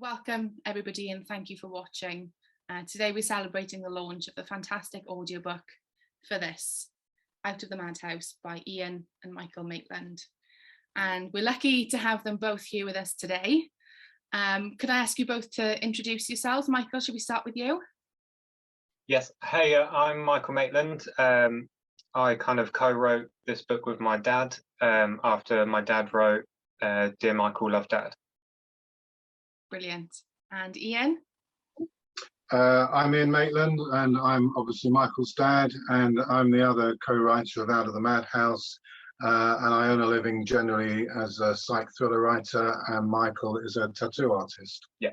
Welcome everybody and thank you for watching. Today we're celebrating the launch of the fantastic audiobook for this, Out of the Madhouse by Iain and Michael Maitland. And we're lucky to have them both here with us today. Could I ask you both to introduce yourselves? Michael, should we start with you? Yes, hey, I'm Michael Maitland. I kind of co-wrote this book with my dad after my dad wrote Dear Michael, Love Dad. Brilliant. And Iain? I'm Iain Maitland, and I'm obviously Michael's dad, and I'm the other co-writer of Out of the Madhouse, and I earn a living generally as a psych thriller writer, and Michael is a tattoo artist. Yeah.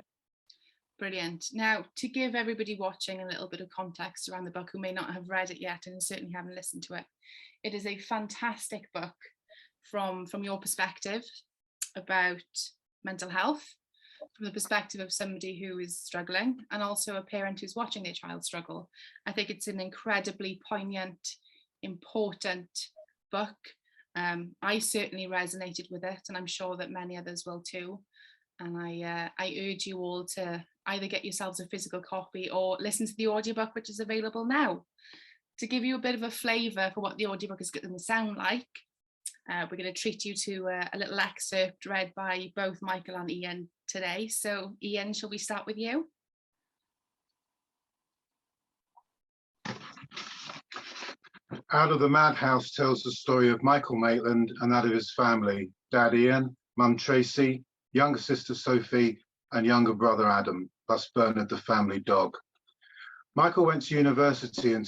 Brilliant. Now, to give everybody watching a little bit of context around the book who may not have read it yet and certainly haven't listened to it, it is a fantastic book from your perspective about mental health, from the perspective of somebody who is struggling and also a parent who's watching their child struggle. I think it's an incredibly poignant, important book. I certainly resonated with it, and I'm sure that many others will too. And I urge you all to either get yourselves a physical copy or listen to the audiobook, which is available now. To give you a bit of a flavour for what the audiobook is going to sound like, we're going to treat you to a little excerpt read by both Michael and Iain today. So Iain, shall we start with you? Out of the Madhouse tells the story of Michael Maitland and that of his family, Dad Iain, Mum Tracy, younger sister Sophie, and younger brother Adam, plus Bernard the family dog. Michael went to university in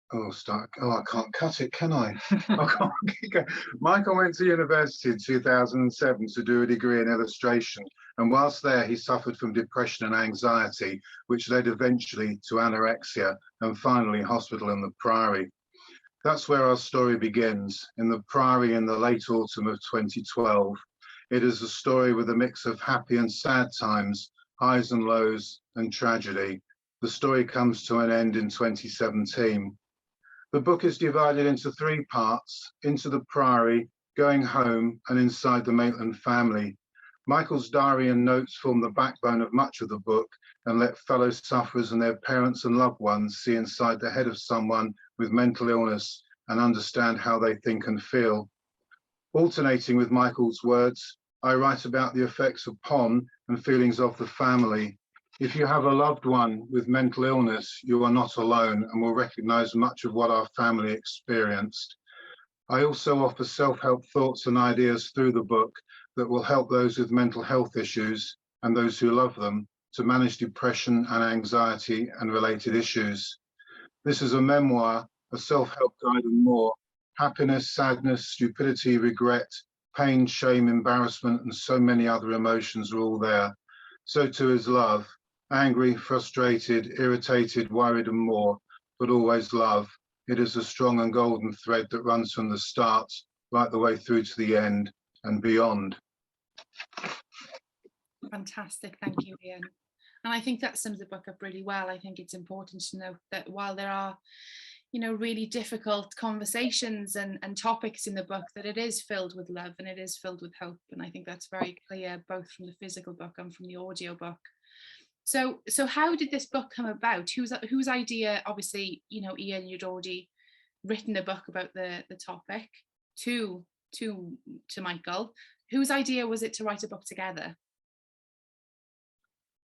I can't cut it, can I? Michael went to university in 2007 to do a degree in illustration, and whilst there he suffered from depression and anxiety, which led eventually to anorexia and finally hospital in the Priory. That's where our story begins, in the Priory in the late autumn of 2012. It is a story with a mix of happy and sad times, highs and lows, and tragedy. The story comes to an end in 2017. The book is divided into three parts: Into the Priory, Going Home, and Inside the Maitland Family. Michael's diary and notes form the backbone of much of the book and let fellow sufferers and their parents and loved ones see inside the head of someone with mental illness and understand how they think and feel. Alternating with Michael's words, I write about the effects upon and feelings of the family. If you have a loved one with mental illness, you are not alone and will recognize much of what our family experienced. I also offer self-help thoughts and ideas through the book that will help those with mental health issues and those who love them to manage depression and anxiety and related issues. This is a memoir, a self-help guide and more. Happiness, sadness, stupidity, regret, pain, shame, embarrassment, and so many other emotions are all there. So too is love. Angry, frustrated, irritated, worried, and more, but always love. It is a strong and golden thread that runs from the start right the way through to the end and beyond. Fantastic, thank you, Iain. And I think that sums the book up really well. I think it's important to note that while there are, really difficult conversations and topics in the book, that it is filled with love and it is filled with hope. And I think that's very clear both from the physical book and from the audio book. So how did this book come about? Whose idea? Obviously, Iain, you'd already written a book about the topic to Michael. Whose idea was it to write a book together?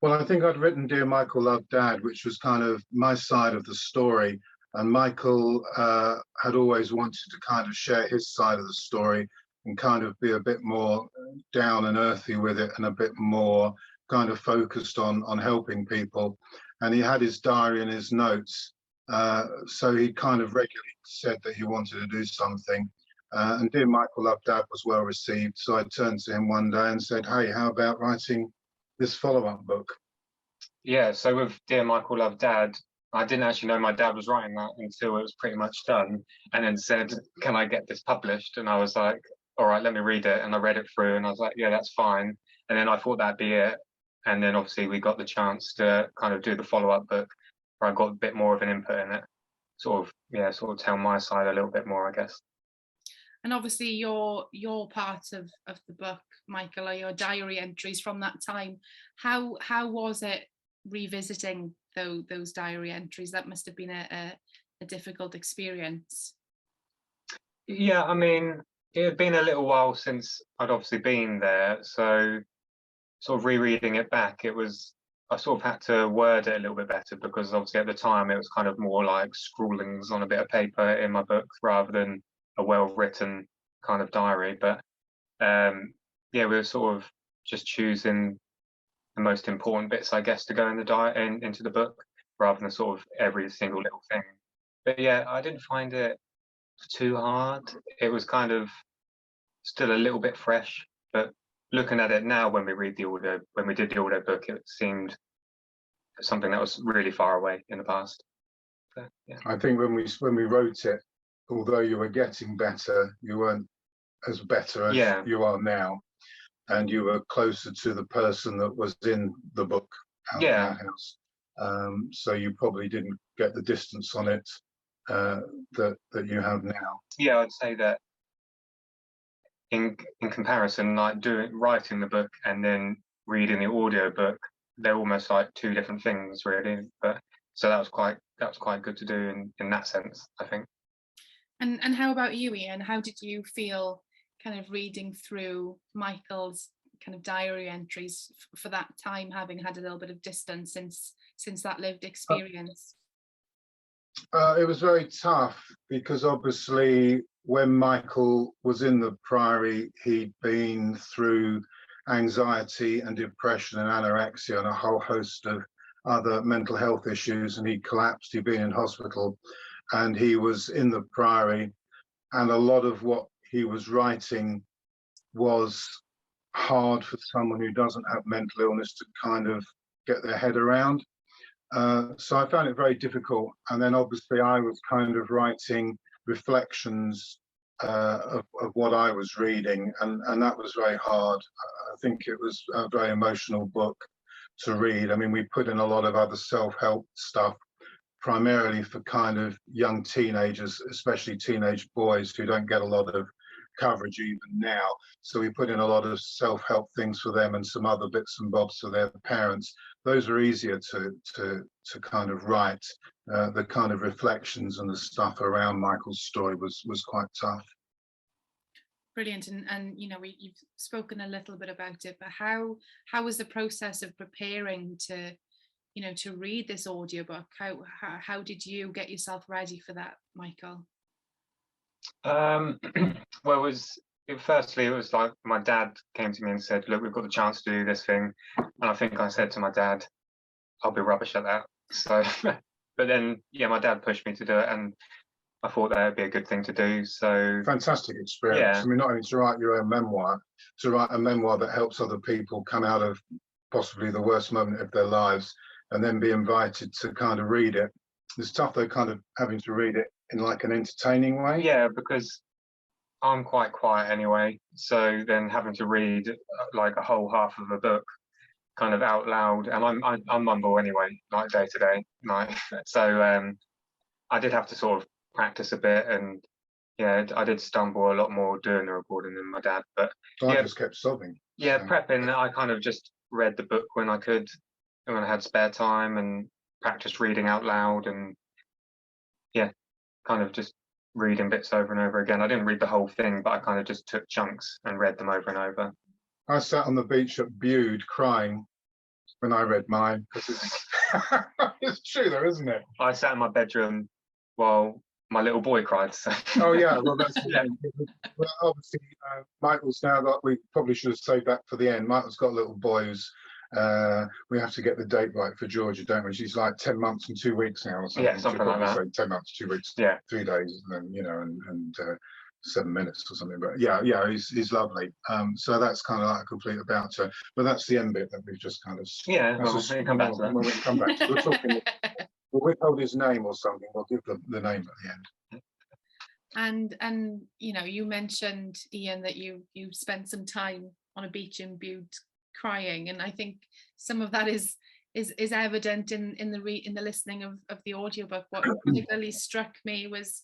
Well, I think I'd written Dear Michael, Love Dad, which was kind of my side of the story. And Michael had always wanted to kind of share his side of the story and kind of be a bit more down and earthy with it and a bit more kind of focused on helping people. And he had his diary and his notes. So he kind of regularly said that he wanted to do something. And Dear Michael, Love Dad was well received. So I turned to him one day and said, hey, how about writing this follow-up book? Yeah, so with Dear Michael, Love Dad, I didn't actually know my dad was writing that until it was pretty much done, and then said, can I get this published? And I was like, all right, let me read it. And I read it through and I was like, yeah, that's fine. And then I thought that'd be it. And then obviously we got the chance to kind of do the follow-up book where I got a bit more of an input in it, sort of tell my side a little bit more, I guess. And obviously your part of the book, Michael, are your diary entries from that time. How was it revisiting those diary entries? That must have been a difficult experience. Yeah, I mean, it had been a little while since I'd obviously been there, so sort of rereading it back, I sort of had to word it a little bit better, because obviously at the time it was kind of more like scrawlings on a bit of paper in my book rather than a well-written kind of diary. But yeah, we were sort of just choosing the most important bits, I guess, to go in the into the book, rather than sort of every single little thing. But yeah, I didn't find it too hard. It was kind of still a little bit fresh, but looking at it now, when we did the audio book, it seemed something that was really far away in the past. So, yeah. I think when we wrote it, although you were getting better, you weren't as better as you are now, and you were closer to the person that was in the book out of that house. So you probably didn't get the distance on it that you have now. Yeah, I'd say that in comparison, like writing the book and then reading the audio book, they're almost like two different things, really. But so that was quite good to do in that sense, I think. And how about you, Iain? How did you feel kind of reading through Michael's kind of diary entries for that time, having had a little bit of distance since that lived experience? It was very tough, because obviously when Michael was in the Priory, he'd been through anxiety and depression and anorexia and a whole host of other mental health issues, and he collapsed. He'd been in hospital, and he was in the Priory, and a lot of what he was writing was hard for someone who doesn't have mental illness to kind of get their head around. So I found it very difficult. And then obviously I was kind of writing reflections of what I was reading, and that was very hard. I think it was a very emotional book to read. I mean, we put in a lot of other self-help stuff, primarily for kind of young teenagers, especially teenage boys who don't get a lot of coverage even now. So we put in a lot of self-help things for them and some other bits and bobs for their parents. Those are easier to kind of write. The kind of reflections and the stuff around Michael's story was quite tough. Brilliant. And you know, you've spoken a little bit about it, but how was the process of preparing to, you know, to read this audiobook? How did you get yourself ready for that, Michael? Well, firstly it was like my dad came to me and said, look, we've got the chance to do this thing, and I think I said to my dad, I'll be rubbish at that. So but then my dad pushed me to do it, and I thought that would be a good thing to do. So fantastic experience. I mean, not only to write your own memoir, to write a memoir that helps other people come out of possibly the worst moment of their lives, and then be invited to kind of read it. It's tough though, kind of having to read it in like an entertaining way. Yeah, because I'm quite quiet anyway, so then having to read like a whole half of a book kind of out loud, and I'm mumble anyway, like day to day, like so I did have to sort of practice a bit, and I did stumble a lot more doing the recording than my dad. But I just kept sobbing. Yeah, so. Prepping, I kind of just read the book when I could, and when I had spare time, and practiced reading out loud, and kind of just reading bits over and over again. I didn't read the whole thing, but I kind of just took chunks and read them over and over. I sat on the beach at Bude crying when I read mine. It's true though, isn't it? I sat in my bedroom while my little boy cried. So. Oh yeah, well that's well, obviously Michael's now got, we probably should have saved that for the end. Michael's got a little boy who's we have to get the date right for Georgia, don't we? She's like 10 months and 2 weeks now or something. Yeah, something like that. Say 10 months, 2 weeks, 3 days, and then, you know, and 7 minutes or something. But yeah, he's lovely. So that's kind of like a complete about her. But that's the end bit that we've just kind of. Yeah, well, we can come back to that. When we come back, we're talking. We'll withhold his name or something. We'll give the name at the end. And you know, you mentioned, Iain, that you spent some time on a beach in Bude crying, and I think some of that is evident in the listening of the audiobook. What particularly struck me was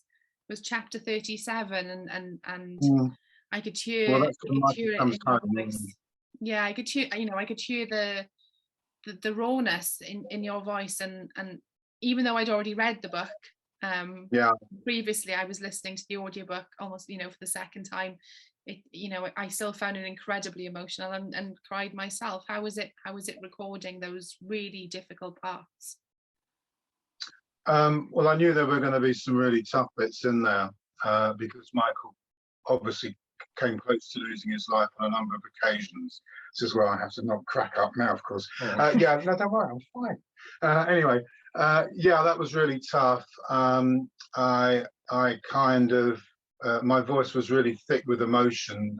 was chapter 37, and Mm. I could hear, Well, I that's when could Michael hear it comes in your home. voice. Yeah, I could hear, I could hear the rawness in your voice, and even though I'd already read the book, Yeah. previously I was listening to the audiobook almost, for the second time. I still found it incredibly emotional, and cried myself. How was it recording those really difficult parts? Well, I knew there were going to be some really tough bits in there, because Michael obviously came close to losing his life on a number of occasions. This is where I have to not crack up now, of course. Yeah, no, don't worry, I'm fine. Anyway, yeah, that was really tough. I kind of, my voice was really thick with emotion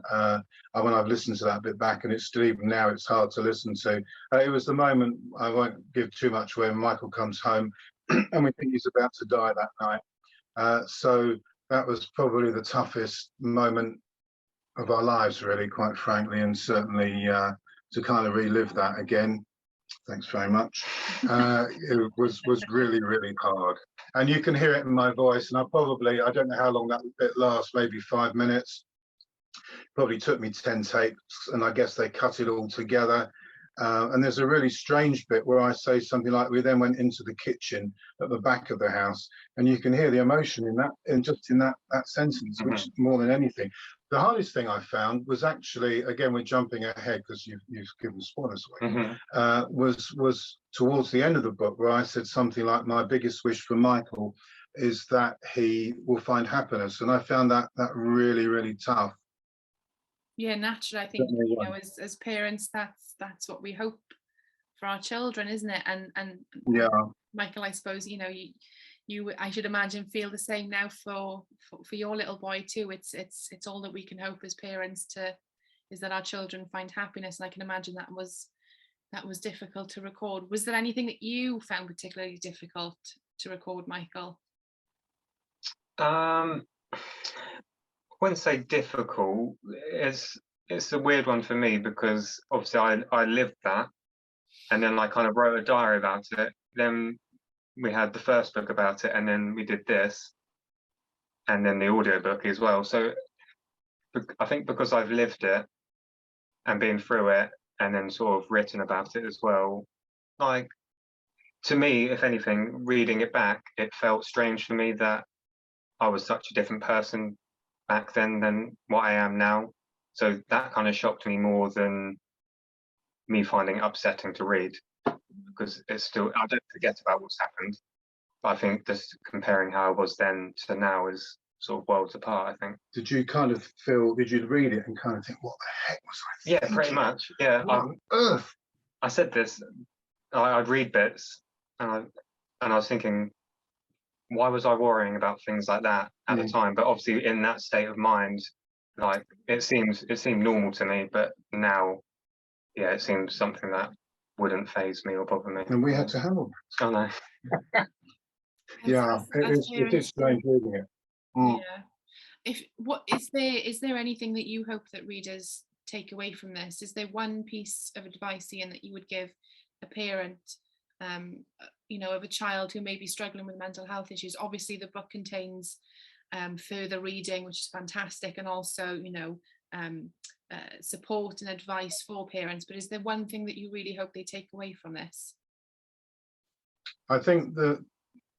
when I've listened to that bit back, and it's still, even now, it's hard to listen to. It was the moment, I won't give too much away, when Michael comes home and we think he's about to die that night. So that was probably the toughest moment of our lives, really, quite frankly, and certainly to kind of relive that again. Thanks very much. It was really, really hard, and you can hear it in my voice. And I don't know how long that bit lasts, maybe 5 minutes. Probably took me 10 takes, and I guess they cut it all together. And there's a really strange bit where I say something like, we then went into the kitchen at the back of the house, and you can hear the emotion in that, and just in that sentence, which more than anything. The hardest thing I found was actually, again, we're jumping ahead because you've given spoilers away, was towards the end of the book, where I said something like, my biggest wish for Michael is that he will find happiness. And I found that really, really tough. Yeah, naturally, I think, as parents, that's what we hope for our children, isn't it? And yeah, Michael, I suppose, you I should imagine feel the same now for your little boy too. It's all that we can hope as parents is that our children find happiness. And I can imagine that was difficult to record. Was there anything that you found particularly difficult to record, Michael? I wouldn't say difficult. It's a weird one for me, because obviously I lived that, and then I kind of wrote a diary about it. Then we had the first book about it, and then we did this, and then the audiobook as well. So I think because I've lived it and been through it, and then sort of written about it as well, like, to me, if anything, reading it back, it felt strange for me that I was such a different person back then than what I am now. So that kind of shocked me more than me finding it upsetting to read, because it's still, I don't forget about what's happened, but I think just comparing how I was then to now is sort of worlds apart, I think. Did you read it and kind of think, what the heck was I thinking? Yeah, pretty much. Yeah. What on earth? I said this, I'd read bits, and I was thinking, why was I worrying about things like that at the time? But obviously, in that state of mind, like, it seemed normal to me. But now, yeah, it seems something that wouldn't faze me or bother me. And we had to help. Oh no. Yeah, it is strange reading it. Yeah. Is there anything that you hope that readers take away from this? Is there one piece of advice, Iain, that you would give a parent, of a child who may be struggling with mental health issues? Obviously, the book contains further reading, which is fantastic, and also, support and advice for parents. But is there one thing that you really hope they take away from this? I think that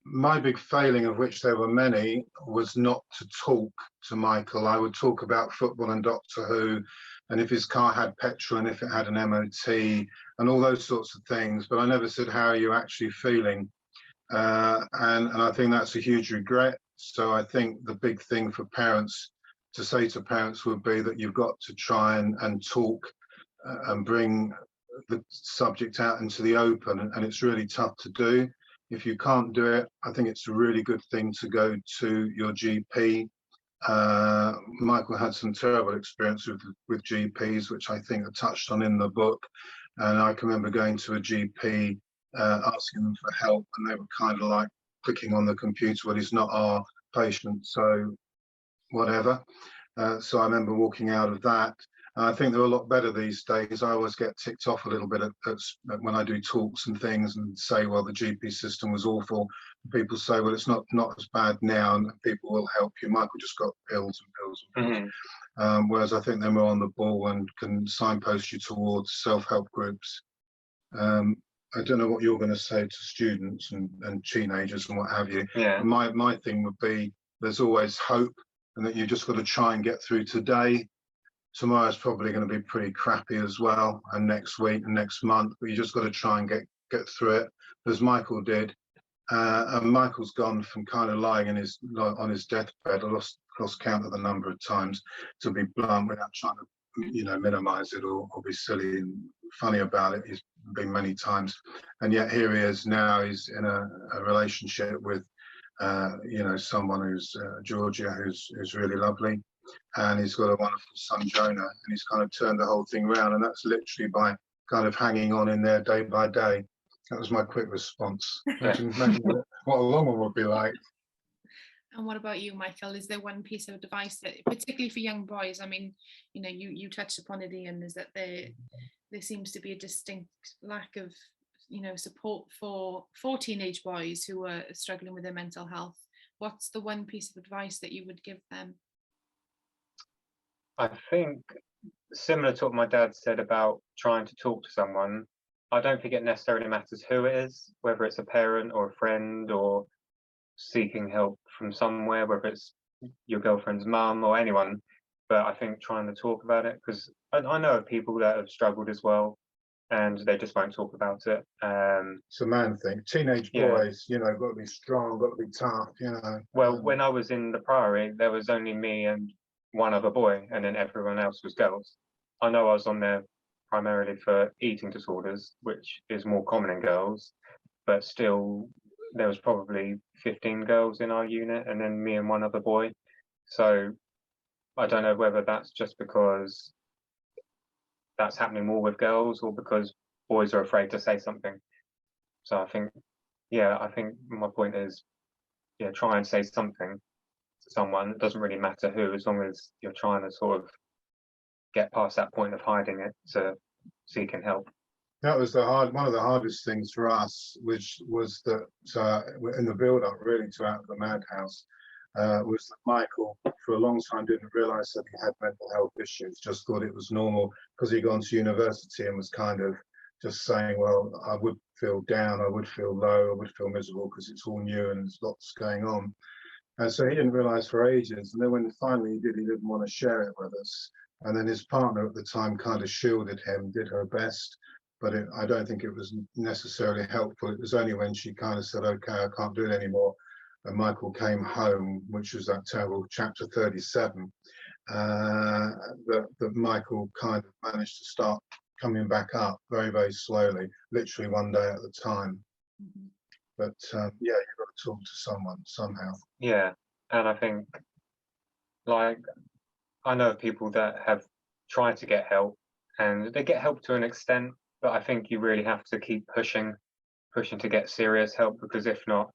my big failing, of which there were many, was not to talk to Michael. I would talk about football and Doctor Who, and if his car had petrol and if it had an MOT and all those sorts of things, but I never said, how are you actually feeling? And I think that's a huge regret. So I think the big thing for parents to say to parents would be that you've got to try and talk and bring the subject out into the open, and it's really tough to do. If you can't do it, I think it's a really good thing to go to your GP. Michael had some terrible experience with GPs, which I think are touched on in the book. And I can remember going to a GP, asking them for help, and they were kind of like clicking on the computer, well, he's not our patient, so whatever. So I remember walking out of that. I think they're a lot better these days. I always get ticked off a little bit when I do talks and things and say, well, the GP system was awful. people say, well, it's not as bad now, and people will help you. Michael just got pills and pills and pills. Whereas I think they're more on the ball and can signpost you towards self-help groups. I don't know what you're going to say to students and teenagers and what have you. Yeah. My thing would be, there's always hope, and that you just got to try and get through today. Tomorrow's probably going to be pretty crappy as well, and next week and next month, but you just got to try and get through it, as Michael did. And Michael's gone from kind of lying on his deathbed. I lost count of the number of times, to be blunt, without trying to minimize it or be silly and funny about it. He's been many times, and yet here he is now. He's in a relationship with someone who's Georgia, who's really lovely, and he's got a wonderful son Jonah, and he's kind of turned the whole thing around, and that's literally by kind of hanging on in there day by day. That was my quick response. Imagine what a long one would be like. And what about you, Michael? Is there one piece of advice that, particularly for young boys, I mean, you touched upon it, Iain, is that there seems to be a distinct lack of, support for teenage boys who are struggling with their mental health. What's the one piece of advice that you would give them? I think similar to what my dad said about trying to talk to someone, I don't think it necessarily matters who it is, whether it's a parent or a friend or seeking help from somewhere, whether it's your girlfriend's mum or anyone. But I think trying to talk about it, because I know of people that have struggled as well, and they just won't talk about it. It's a man thing. Teenage boys, got to be strong, got to be tough, Well, when I was in the Priory, there was only me and one other boy, and then everyone else was girls. I know I was on there primarily for eating disorders, which is more common in girls, but still there was probably 15 girls in our unit, and then me and one other boy. So I don't know whether that's just because that's happening more with girls, or because boys are afraid to say something. So I think my point is, try and say something to someone. It doesn't really matter who, as long as you're trying to sort of get past that point of hiding it to seeking help. That was one of the hardest things for us, which was that in the build-up really to Out of the Madhouse, was that Michael for a long time didn't realise that he had mental health issues, just thought it was normal because he'd gone to university and was kind of just saying, well, I would feel down, I would feel low, I would feel miserable because it's all new and there's lots going on. And so he didn't realise for ages, and then when finally he didn't want to share it with us. And then his partner at the time kind of shielded him, did her best, but I don't think it was necessarily helpful. It was only when she kind of said, okay, I can't do it anymore, and Michael came home, which was that terrible chapter 37, that Michael kind of managed to start coming back up very, very slowly, literally one day at a time. Mm-hmm. But you've got to talk to someone somehow. Yeah, and I think, I know of people that have tried to get help, and they get help to an extent, but I think you really have to keep pushing to get serious help, because if not,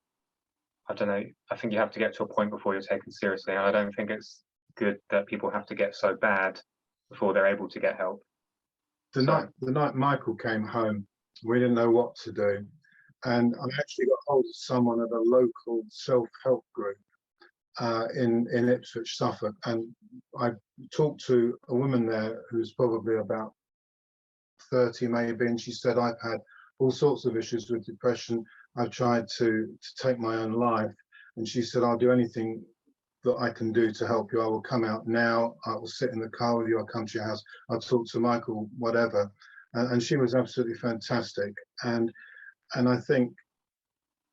I don't know, I think you have to get to a point before you're taken seriously, and I don't think it's good that people have to get so bad before they're able to get help. The night Michael came home, we didn't know what to do, and I actually got hold of someone at a local self-help group in Ipswich, Suffolk, and I talked to a woman there who's probably about 30 maybe, and she said, I've had all sorts of issues with depression, I've tried to take my own life, and she said, I'll do anything that I can do to help you. I will come out now, I will sit in the car with you, I'll come to your house, I'll talk to Michael, whatever. And she was absolutely fantastic. And I think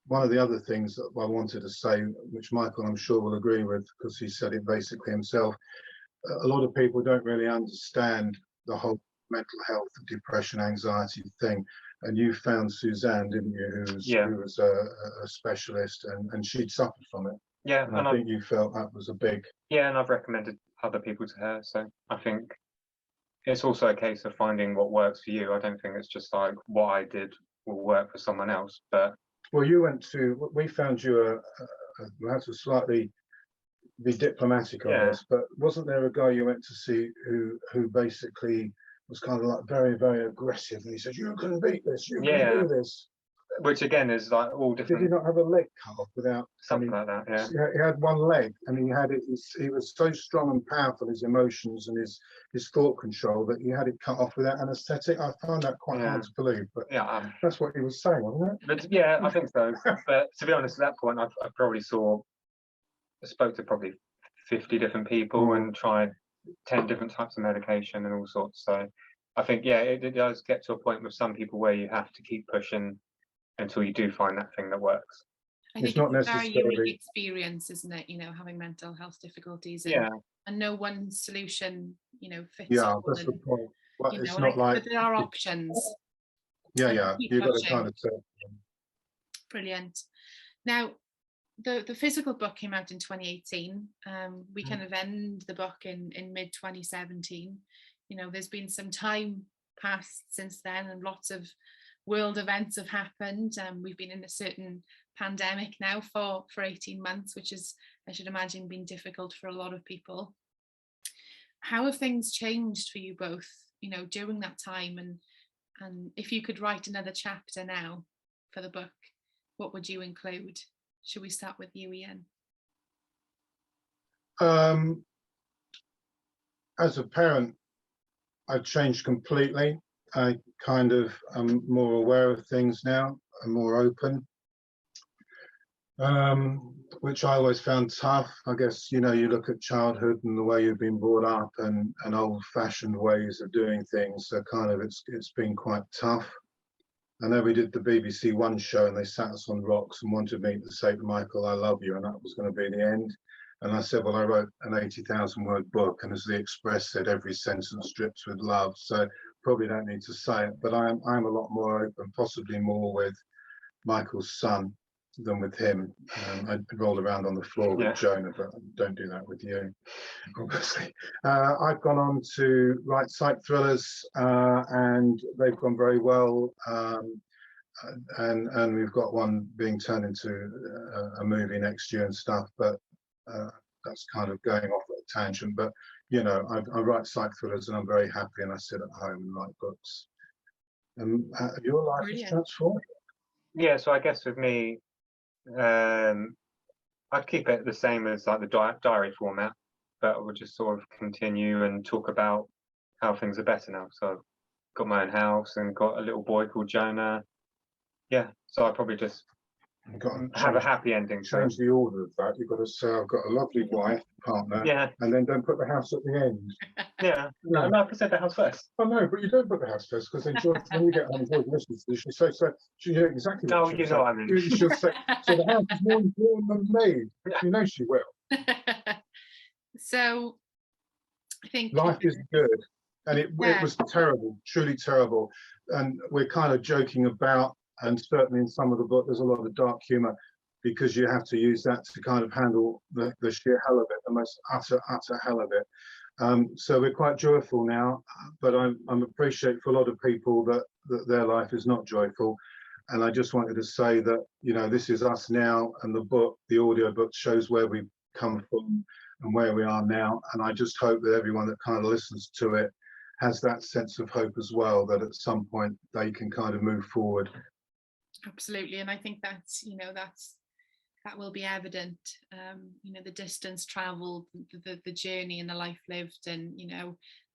one of the other things that I wanted to say, which Michael I'm sure will agree with, because he said it basically himself, a lot of people don't really understand the whole mental health, depression, anxiety thing. And you found Suzanne, didn't you, who was a specialist, and she'd suffered from it. Yeah, and I think you felt that was a big... Yeah, and I've recommended other people to her, so I think it's also a case of finding what works for you. I don't think it's just like what I did will work for someone else, but... Well, we found you we had to slightly be diplomatic on this, but wasn't there a guy you went to see who basically was kind of like very, very aggressive, and he said, you can beat this, you can do this. which again is like all Did he different, not have a leg cut off without something any? like that. Yeah. Yeah, he had one leg, and he had it. He was so strong and powerful, his emotions and his thought control, that he had it cut off without anaesthetic. I found that quite hard to believe, but Yeah. that's what he was saying, wasn't it? But yeah, I think so. But to be honest, at that point, I probably spoke to probably 50 different people and tried 10 different types of medication and all sorts. So I think, yeah, it does get to a point with some people where you have to keep pushing until you do find that thing that works. I think It's not it's a very unique necessarily. experience, isn't it? Having mental health difficulties, Yeah. and no one solution, fits Yeah, all. that's the And, point. Well, it's and not like. but there are options. Yeah, and yeah. keep You've got to pushing. kind of tell. Brilliant. Now, the physical book came out in 2018. We kind of end the book in mid 2017. There's been some time passed since then, and lots of world events have happened. We've been in a certain pandemic now for 18 months, which is, I should imagine, been difficult for a lot of people. How have things changed for you both, during that time? And if you could write another chapter now for the book, what would you include? Should we start with you, Iain? As a parent, I've changed completely. I kind of am more aware of things now. I'm more open, which I always found tough. I guess, you look at childhood and the way you've been brought up, and old-fashioned ways of doing things. So kind of it's been quite tough. I know we did the BBC One show, and they sat us on rocks and wanted me to say to Michael, "I love you," and that was going to be the end. And I said, well, I wrote an 80,000 word book, and as the Express said, every sentence drips with love. So probably don't need to say it, but I'm a lot more open, possibly more with Michael's son than with him. I rolled around on the floor with Jonah, but don't do that with you, obviously. I've gone on to write psych thrillers, and they've gone very well. And we've got one being turned into a movie next year and stuff, but that's kind of going off at a tangent. But I write psych thrillers, and I'm very happy, and I sit at home and write books. And your life is transformed. Yeah, so I guess with me, I'd keep it the same as like the diary format, but I would just sort of continue and talk about how things are better now. So I've got my own house and got a little boy called Jonah. Yeah, so I probably just have a happy ending. Change the order of that. You've got to say, I've got a lovely wife, partner, and then don't put the house at the end. Yeah, no, I said the house first. Oh no, but you don't put the house first, because then when you get on board listens to this, you say, so she knows exactly what you know what I mean. She'll say, so the house is more important than me. You know she will. So I think life is good, and it was terrible, truly terrible. And we're kind of joking about, and certainly in some of the book there's a lot of dark humor, because you have to use that to kind of handle the sheer hell of it, the most utter hell of it. So we're quite joyful now, but I'm appreciative for a lot of people that their life is not joyful. And I just wanted to say that, this is us now, and the book, the audio book, shows where we've come from and where we are now. And I just hope that everyone that kind of listens to it has that sense of hope as well, that at some point they can kind of move forward. Absolutely. And I think that's, that will be evident, the distance traveled, the journey and the life lived, and,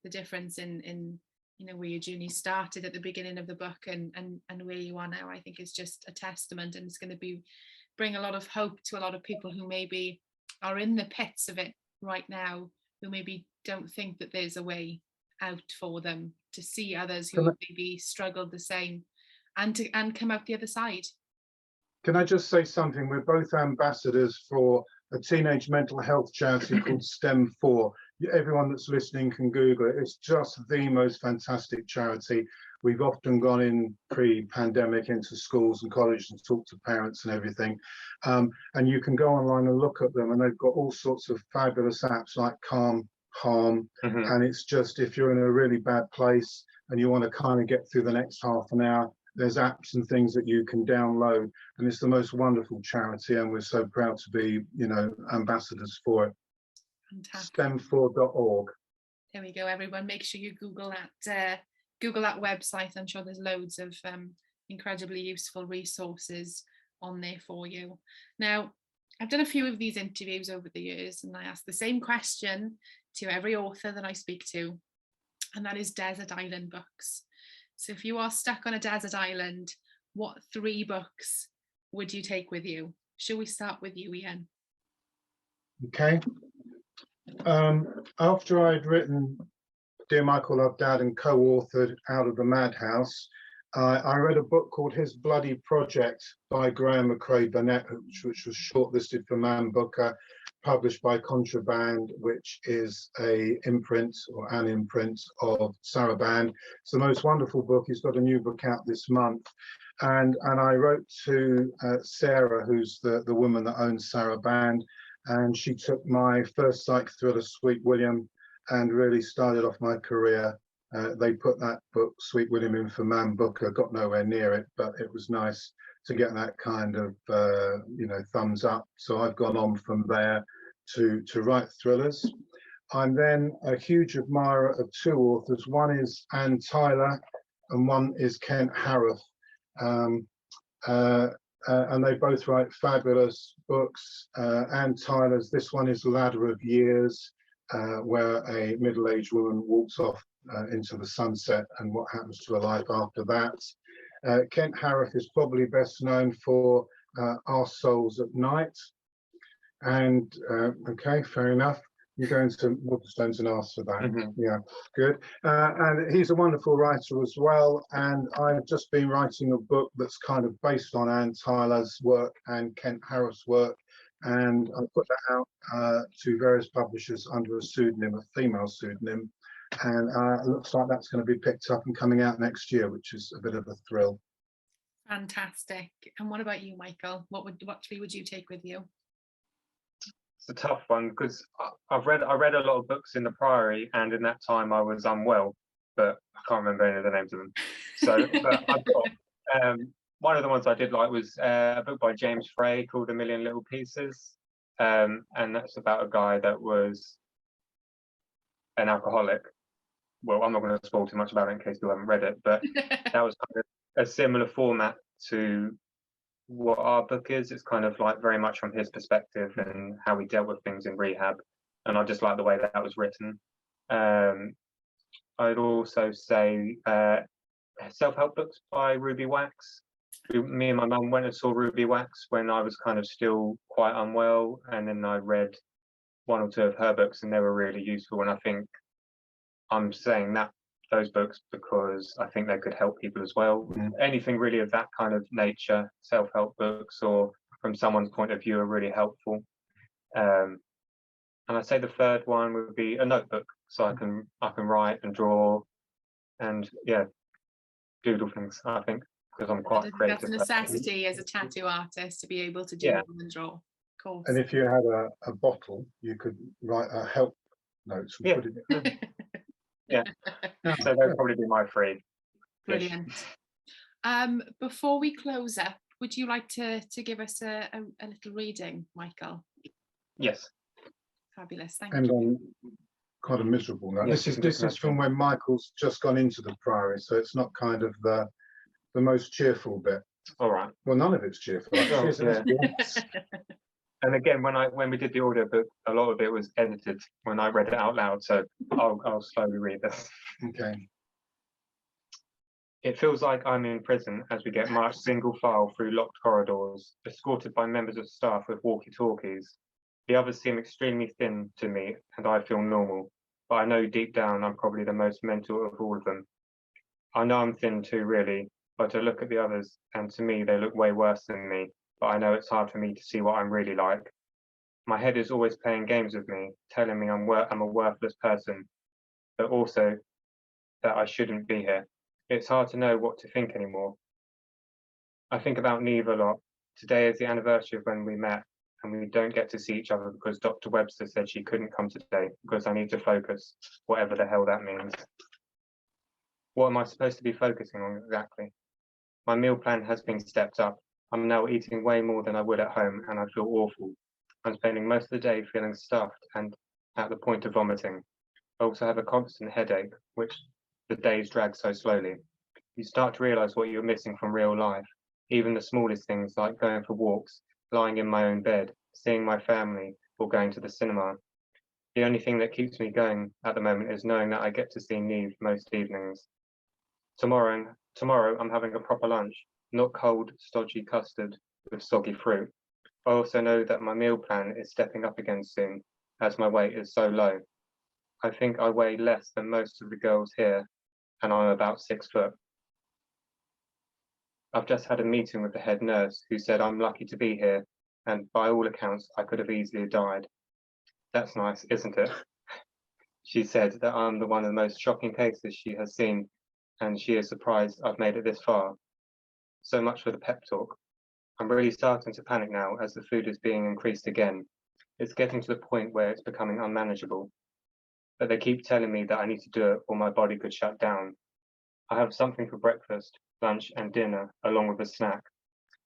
the difference in where your journey started at the beginning of the book and where you are now. I think is just a testament, and it's going to bring a lot of hope to a lot of people who maybe are in the pits of it right now, who maybe don't think that there's a way out for them, to see others who maybe struggled the same and come out the other side. Can I just say something? We're both ambassadors for a teenage mental health charity called STEM4. Everyone that's listening can Google it. It's just the most fantastic charity. We've often gone in pre-pandemic into schools and colleges and talked to parents and everything. And you can go online and look at them, and they've got all sorts of fabulous apps like Calm, and it's just, if you're in a really bad place and you want to kind of get through the next half an hour, there's apps and things that you can download, and it's the most wonderful charity, and we're so proud to be, ambassadors for it. Fantastic. STEM4.org. There we go, everyone. Make sure you Google that website. I'm sure there's loads of incredibly useful resources on there for you. Now, I've done a few of these interviews over the years, and I ask the same question to every author that I speak to, and that is desert island books. So if you are stuck on a desert island, what 3 books would you take with you? Shall we start with you, Iain? Okay. After I'd written Dear Michael, Love Dad and co-authored Out of the Madhouse, I read a book called His Bloody Project by Graham McCrae Burnett, which was shortlisted for Man Booker, published by Contraband, which is an imprint of Saraband. It's the most wonderful book. He's got a new book out this month. And I wrote to Sarah, who's the woman that owns Saraband, and she took my first psych thriller, Sweet William, and really started off my career. They put that book, Sweet William, in for Man Booker, got nowhere near it, but it was nice to get that kind of, thumbs up. So I've gone on from there to write thrillers. I'm then a huge admirer of 2 authors. One is Anne Tyler and one is Kent Harroff. And they both write fabulous books. Anne Tyler's, this one is Ladder of Years, where a middle-aged woman walks off into the sunset and what happens to her life after that. Kent Harroff is probably best known for Our Souls at Night. And okay, fair enough. You go into Waterstones and ask for that. Mm-hmm. Yeah, good. And he's a wonderful writer as well. And I've just been writing a book that's kind of based on Anne Tyler's work and Kent Harroff's work. And I put that out to various publishers under a pseudonym, a female pseudonym. And it looks like that's going to be picked up and coming out next year, which is a bit of a thrill. Fantastic. And what about you, Michael? What 3 would you take with you? It's a tough one because I read a lot of books in the Priory, and in that time I was unwell, but I can't remember any of the names of them. So, but I've got one of the ones I did like was a book by James Frey called A Million Little Pieces, and that's about a guy that was an alcoholic. Well, I'm not going to spoil too much about it in case you haven't read it, but that was kind of a similar format to what our book is. It's kind of like very much from his perspective and how he dealt with things in rehab, and I just like the way that was written. I'd also say self-help books by Ruby Wax. Me and my mum went and saw Ruby Wax when I was kind of still quite unwell, and then I read 1 or 2 of her books, and they were really useful. And I think I'm saying those books because I think they could help people as well. Anything really of that kind of nature, self-help books or from someone's point of view, are really helpful. And I'd say the 3rd one would be a notebook, so I can write and draw and doodle things, I think, because I'm quite creative. That's a necessity as a tattoo artist to be able to doodle and draw. Of course. And if you had a bottle, you could write a help notes and put it in. So they'd probably be my 3. Brilliant. Before we close up, would you like to give us a little reading, Michael? Yes. Fabulous, thank and you. on quite a miserable note. Yes, This is from when Michael's just gone into the Priory, so it's not kind of the most cheerful bit. All right. Well, none of it's cheerful. Actually, And again, when we did the audiobook, a lot of it was edited when I read it out loud, so I'll slowly read this. Okay. It feels like I'm in prison as we get marched single file through locked corridors, escorted by members of staff with walkie-talkies. The others seem extremely thin to me, and I feel normal, but I know deep down I'm probably the most mental of all of them. I know I'm thin too, really, but I look at the others, and to me they look way worse than me, but I know it's hard for me to see what I'm really like. My head is always playing games with me, telling me I'm a worthless person, but also that I shouldn't be here. It's hard to know what to think anymore. I think about Neve a lot. Today is the anniversary of when we met, and we don't get to see each other because Dr. Webster said she couldn't come today because I need to focus, whatever the hell that means. What am I supposed to be focusing on exactly? My meal plan has been stepped up. I'm now eating way more than I would at home, and I feel awful. I'm spending most of the day feeling stuffed and at the point of vomiting. I also have a constant headache, which the days drag so slowly. You start to realise what you're missing from real life, even the smallest things like going for walks, lying in my own bed, seeing my family, or going to the cinema. The only thing that keeps me going at the moment is knowing that I get to see Neve most evenings. Tomorrow I'm having a proper lunch, not cold, stodgy custard with soggy fruit. I also know that my meal plan is stepping up again soon, as my weight is so low. I think I weigh less than most of the girls here, and I'm about 6 foot. I've just had a meeting with the head nurse who said I'm lucky to be here, and by all accounts, I could have easily died. That's nice, isn't it? She said that I'm the one of the most shocking cases she has seen, and she is surprised I've made it this far. So much for the pep talk. I'm really starting to panic now as the food is being increased again. It's getting to the point where it's becoming unmanageable. But they keep telling me that I need to do it or my body could shut down. I have something for breakfast, lunch and dinner, along with a snack.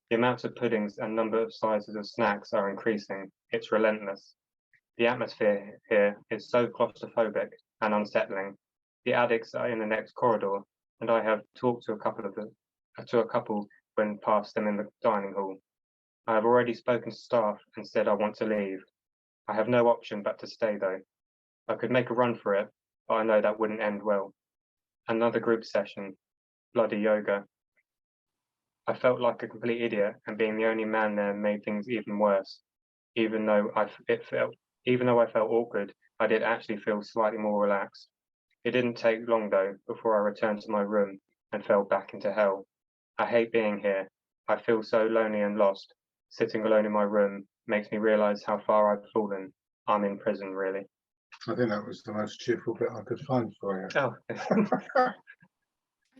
The amount of puddings and number of sizes of snacks are increasing. It's relentless. The atmosphere here is so claustrophobic and unsettling. The addicts are in the next corridor, and I have talked to a couple when past them in the dining hall. I have already spoken to staff and said I want to leave. I have no option but to stay though. I could make a run for it, but I know that wouldn't end well. Another group session, bloody yoga. I felt like a complete idiot, and being the only man there made things even worse. Even though I felt awkward, I did actually feel slightly more relaxed. It didn't take long though before I returned to my room and fell back into hell. I hate being here. I feel so lonely and lost. Sitting alone in my room makes me realise how far I've fallen. I'm in prison, really. I think that was the most cheerful bit I could find for you. Oh. I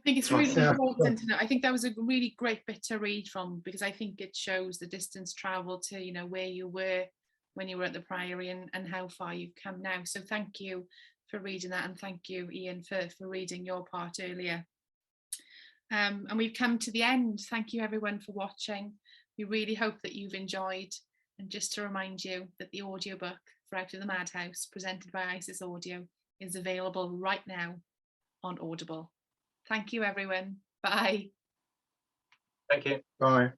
think it's really Yeah. important to know. I think that was a really great bit to read from, because I think it shows the distance traveled to, you know, where you were when you were at the Priory and how far you've come now. So thank you for reading that, and thank you, Iain, for reading your part earlier. And we've come to the end. Thank you everyone for watching. We really hope that you've enjoyed. And just to remind you that the audiobook for Out of the Madhouse, presented by Isis Audio, is available right now on Audible. Thank you everyone. Bye. Thank you. Bye.